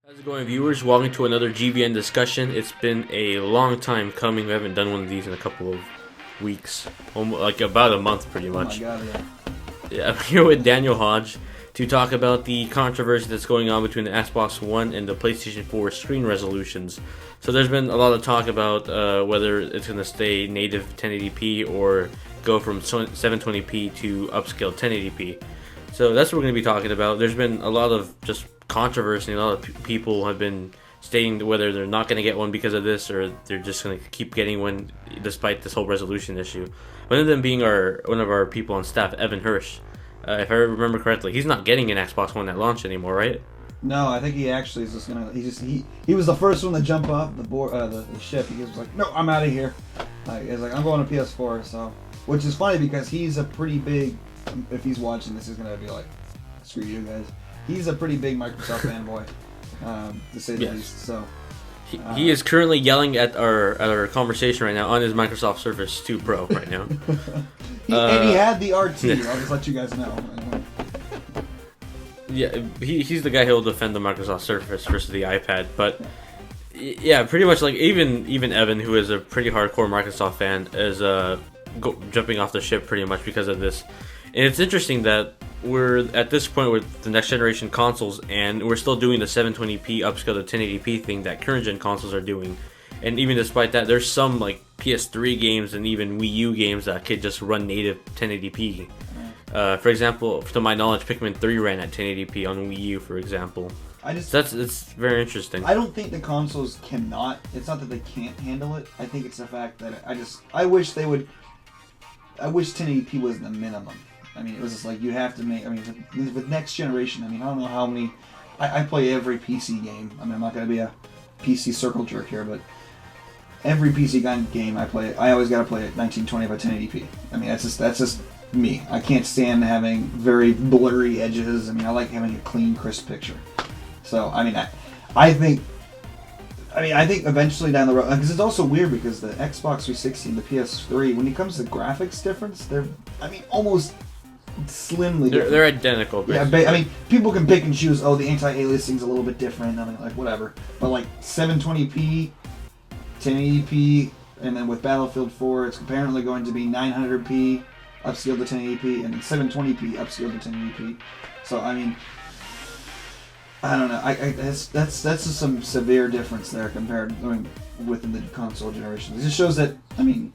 How's it going, viewers? Welcome to another GVN discussion. It's been a long time coming. We haven't done one of these in a couple of weeks, like about a month pretty much. Oh my god, Yeah, I'm here with Daniel Hodge to talk about the controversy that's going on between the Xbox One and the PlayStation 4 screen resolutions. So there's been a lot of talk about whether it's going to stay native 1080p or go from 720p to upscale 1080p. So that's what we're going to be talking about. There's been a lot of just controversy. A lot of people have been stating whether they're not going to get one because of this, or they're just going to keep getting one despite this whole resolution issue. One of them being one of our people on staff, Evan Hirsch. If I remember correctly, he's not getting an Xbox One at launch anymore, right? No, I think he actually is just gonna. He was the first one to jump off the ship. He was like, "No, I'm out of here." He's like, "I'm going to PS4." So, which is funny because he's a pretty big. If he's watching this, he's gonna be like, "Screw you guys." He's a pretty big Microsoft fanboy, to say the least. So. He is currently yelling at our conversation right now on his Microsoft Surface 2 Pro right now. And he had the RT. I'll just let you guys know. Yeah, he's the guy who will defend the Microsoft Surface versus the iPad. But yeah, pretty much like even Evan, who is a pretty hardcore Microsoft fan, is jumping off the ship pretty much because of this. And it's interesting that we're at this point with the next generation consoles, and we're still doing the 720p upscale to 1080p thing that current gen consoles are doing. And even despite that, there's some like PS3 games and even Wii U games that could just run native 1080p. For example, to my knowledge, Pikmin 3 ran at 1080p on Wii U, for example. It's very interesting. I don't think the consoles cannot. It's not that they can't handle it. I think it's the fact that I wish they would. I wish 1080p was the minimum. I mean, it was just like you have to make. I mean, with next generation. I mean, I don't know how many. I play every PC game. I mean, I'm not going to be a PC circle jerk here, but every PC game I play, I always got to play at 1920 by 1080p. I mean, that's just me. I can't stand having very blurry edges. I mean, I like having a clean, crisp picture. So, I mean, I think eventually down the road, because it's also weird because the Xbox 360 and the PS3, when it comes to graphics difference, they're, I mean, almost slimly different. They're identical. Basically. Yeah, I mean, people can pick and choose. Oh, the anti-aliasing's a little bit different. I mean, like whatever. But like 720p, 1080p, and then with Battlefield 4, it's apparently going to be 900p upscaled to 1080p, and then 720p upscaled to 1080p. So I mean, I don't know. That's just some severe difference there compared within the console generations. It just shows that, I mean,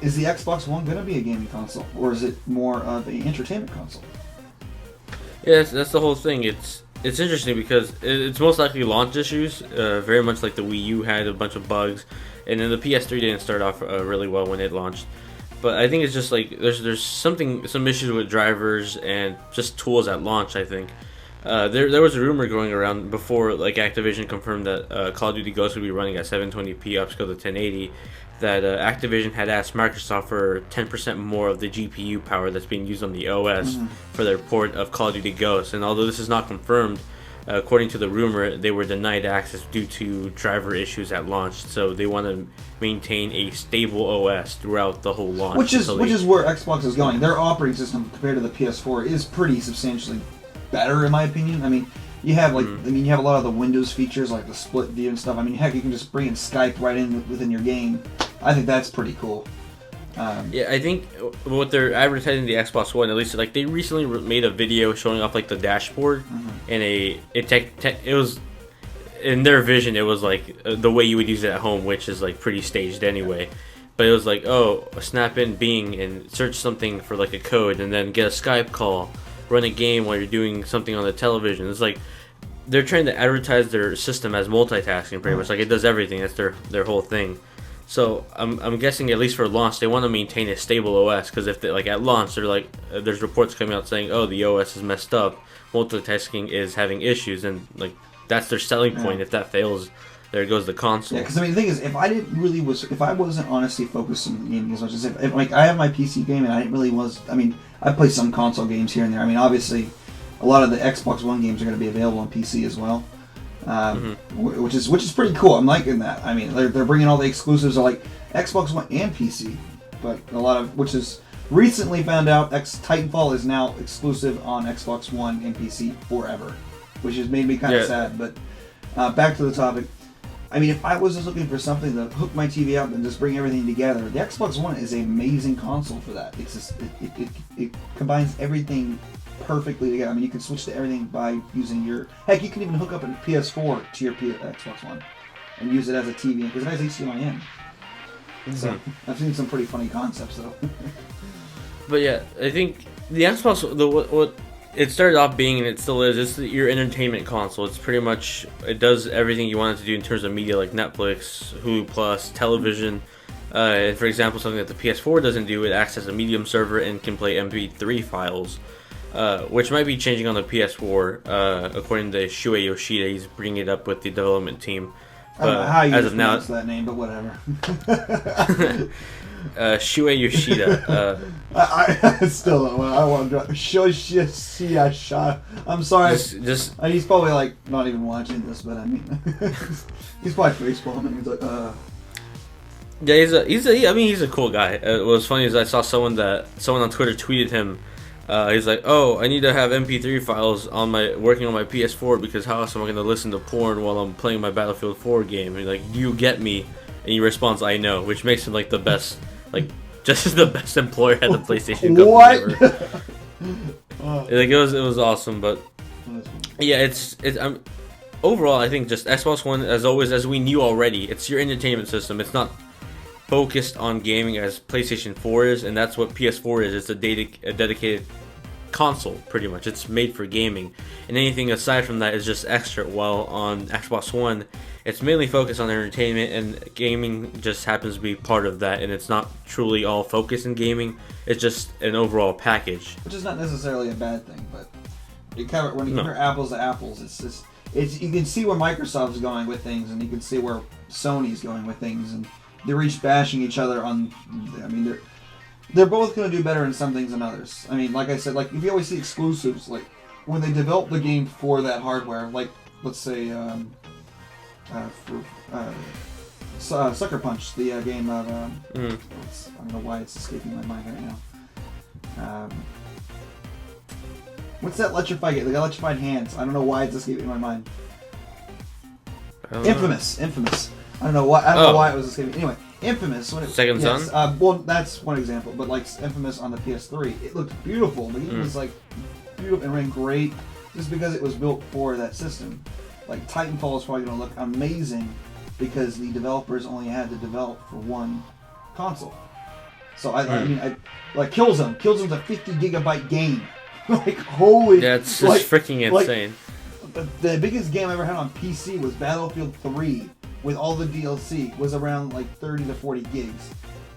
is the Xbox One going to be a gaming console, or is it more of an entertainment console? Yeah, that's the whole thing. It's interesting because it's most likely launch issues, very much like the Wii U had a bunch of bugs, and then the PS3 didn't start off really well when it launched. But I think it's just like there's some issues with drivers and just tools at launch. I think there was a rumor going around before, like Activision confirmed that Call of Duty Ghosts would be running at 720p upscale to 1080. That Activision had asked Microsoft for 10% more of the GPU power that's being used on the OS for their port of Call of Duty Ghosts. And although this is not confirmed, according to the rumor, they were denied access due to driver issues at launch. So they want to maintain a stable OS throughout the whole launch. Which is where Xbox is going. Their operating system compared to the PS4 is pretty substantially better, in my opinion. I mean, you have you have a lot of the Windows features like the split view and stuff. I mean, heck, you can just bring in Skype right in within your game. I think that's pretty cool. Yeah, I think what they're advertising the Xbox One, at least like they recently made a video showing off like the dashboard, and it was in their vision, it was like the way you would use it at home, which is like pretty staged anyway. But it was like, oh, snap in Bing and search something for like a code, and then get a Skype call, run a game while you're doing something on the television. It's like they're trying to advertise their system as multitasking, pretty much. Like it does everything. That's their whole thing. So I'm guessing at least for launch they want to maintain a stable OS, because if they, like at launch they're like there's reports coming out saying, oh, the OS is messed up, multitasking is having issues, and like that's their selling point. If that fails, there goes the console. Yeah, because I mean the thing is, if I wasn't honestly focused on gaming as much as if like I have my PC game and I play some console games here and there. I mean obviously a lot of the Xbox One games are going to be available on PC as well. Which is pretty cool. I'm liking that. I mean, they're bringing all the exclusives of like Xbox One and PC, but a lot of which is recently found out TitanFall is now exclusive on Xbox One and PC forever, which has made me kind of sad. But Back to the topic. I mean, if I was just looking for something to hook my TV up and just bring everything together, the Xbox One is an amazing console for that. It's just, it combines everything perfectly together. I mean, you can switch to everything by using your... Heck, you can even hook up a PS4 to your Xbox One and use it as a TV, because it has HDMI in. Mm-hmm. So, I've seen some pretty funny concepts, though. But yeah, I think the Xbox, what it started off being, and it still is, it's your entertainment console. It's pretty much, it does everything you want it to do in terms of media, like Netflix, Hulu Plus, television. And for example, something that the PS4 doesn't do, it acts as a medium server and can play MP3 files, which might be changing on the PS4, according to Shuei Yoshida. He's bringing it up with the development team. I don't know how you pronounce that name, but whatever. Shuei Yoshida. I still don't want. I want to drop Yoshida. I'm sorry. He's probably like not even watching this, but I mean, he's probably Facebooking. He's like, Yeah, he's a cool guy. What was funny is I saw someone on Twitter tweeted him. He's like, "Oh, I need to have MP3 files working on my PS4 because how else am I going to listen to porn while I'm playing my Battlefield 4 game?" And like, "You get me?" And he responds, "I know," which makes him like the best, like just as the best employer at the PlayStation company ever. Like it was awesome, but yeah, it's overall I think just Xbox One, as always, as we knew already, it's your entertainment system. It's not focused on gaming as PlayStation 4 is, and that's what PS4 is. It's a dedicated console, pretty much. It's made for gaming, and anything aside from that is just extra. While on Xbox One, it's mainly focused on entertainment, and gaming just happens to be part of that, and it's not truly all focused in gaming. It's just an overall package, which is not necessarily a bad thing, but when you compare apples to apples, it's you can see where Microsoft's going with things, and you can see where Sony's going with things, and they're each bashing each other on. I mean, they're both going to do better in some things than others. I mean, like I said, like if you always see exclusives, like when they develop the game for that hardware, like let's say Sucker Punch, the game of I don't know why it's escaping my mind right now. What's that electrified game? The Electrified Hands. I don't know why it's escaping my mind. Infamous. I don't know why. I don't know why it was escaping. Anyway, Infamous. Second Son. Well, that's one example. But like Infamous on the PS3, it looked beautiful. The game was like beautiful and ran great, just because it was built for that system. Like Titanfall is probably going to look amazing because the developers only had to develop for one console. So I mean, like Killzone. Killzone's a 50 gigabyte game. Like holy. Yeah, it's just freaking insane. The biggest game I ever had on PC was Battlefield 3. With all the DLC, was around like 30 to 40 gigs.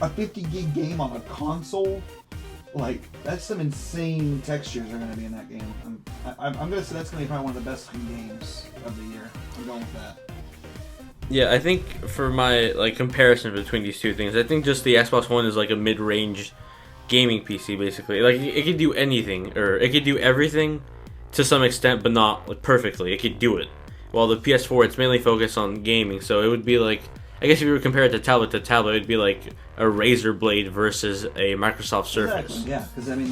A 50 gig game on a console, like that's some insane textures are going to be in that game. I'm going to say that's going to be probably one of the best games of the year. I'm going with that. Yeah, I think for my like comparison between these two things, I think just the Xbox One is like a mid-range gaming PC basically. Like it could do anything, or it could do everything to some extent, but not like perfectly. It could do it. While the PS4, it's mainly focused on gaming, so it would be like, I guess if you were to compare it to tablet, it would be like a Razer Blade versus a Microsoft Surface. Exactly, yeah, because I mean,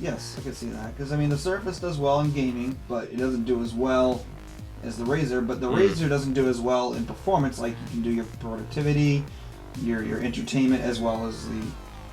yes, I can see that. Because I mean, the Surface does well in gaming, but it doesn't do as well as the Razer. But the Razer doesn't do as well in performance. Like you can do your productivity, your entertainment, as well as the.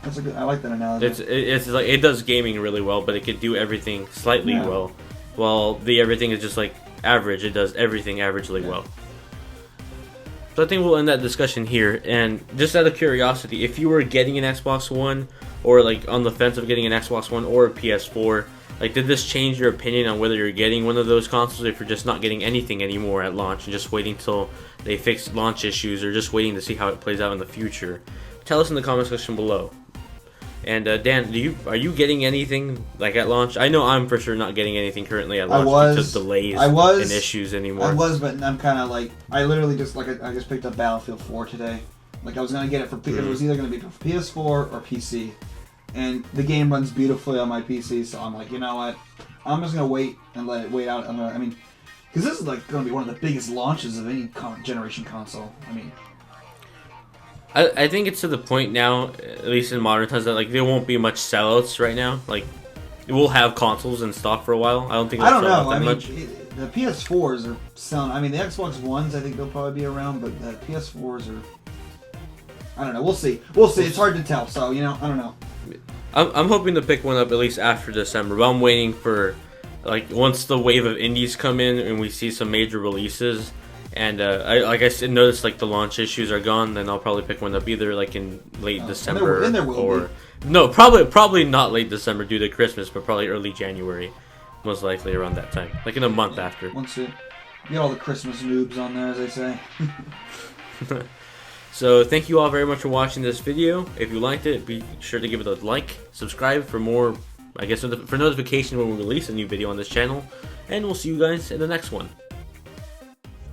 That's a good. I like that analogy. It's like it does gaming really well, but it could do everything slightly well. While the everything is just like average, it does everything averagely well. So I think we'll end that discussion here. And just out of curiosity, if you were getting an Xbox One, or like on the fence of getting an Xbox One or a PS4, like did this change your opinion on whether you're getting one of those consoles, if you're just not getting anything anymore at launch and just waiting till they fix launch issues, or just waiting to see how it plays out in the future? Tell us in the comment section below. And Dan, are you getting anything like at launch? I know I'm for sure not getting anything currently at launch because of delays and issues anymore. I was, but I'm kind of like I literally just I just picked up Battlefield 4 today. Like I was gonna get it for it was either gonna be for PS4 or PC, and the game runs beautifully on my PC. So I'm like, you know what? I'm just gonna wait and let it wait out. Because this is like gonna be one of the biggest launches of any generation console. I mean. I think it's to the point now, at least in modern times, that like there won't be much sellouts right now. Like we'll have consoles in stock for a while. I don't think it'll sell out that much. the PS4s are selling. I mean, the Xbox Ones, I think they'll probably be around, but the PS4s are. I don't know. We'll see. We'll see. It's hard to tell. So I don't know. I'm hoping to pick one up at least after December, but I'm waiting for like once the wave of indies come in and we see some major releases. And I noticed like the launch issues are gone, then I'll probably pick one up either like in late December and there will or be. No, probably not late December due to Christmas, but probably early January, most likely around that time, like in a month after. Once you get all the Christmas noobs on there, as they say. So thank you all very much for watching this video. If you liked it, be sure to give it a like, subscribe for more, I guess for notification when we release a new video on this channel, and we'll see you guys in the next one.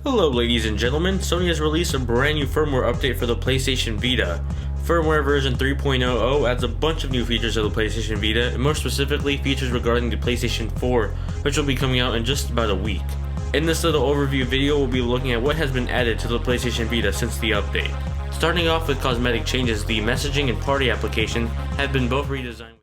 Hello ladies and gentlemen, Sony has released a brand new firmware update for the PlayStation Vita. Firmware version 3.00 adds a bunch of new features to the PlayStation Vita, and more specifically features regarding the PlayStation 4, which will be coming out in just about a week. In this little overview video, we'll be looking at what has been added to the PlayStation Vita since the update. Starting off with cosmetic changes, the messaging and party application have been both redesigned.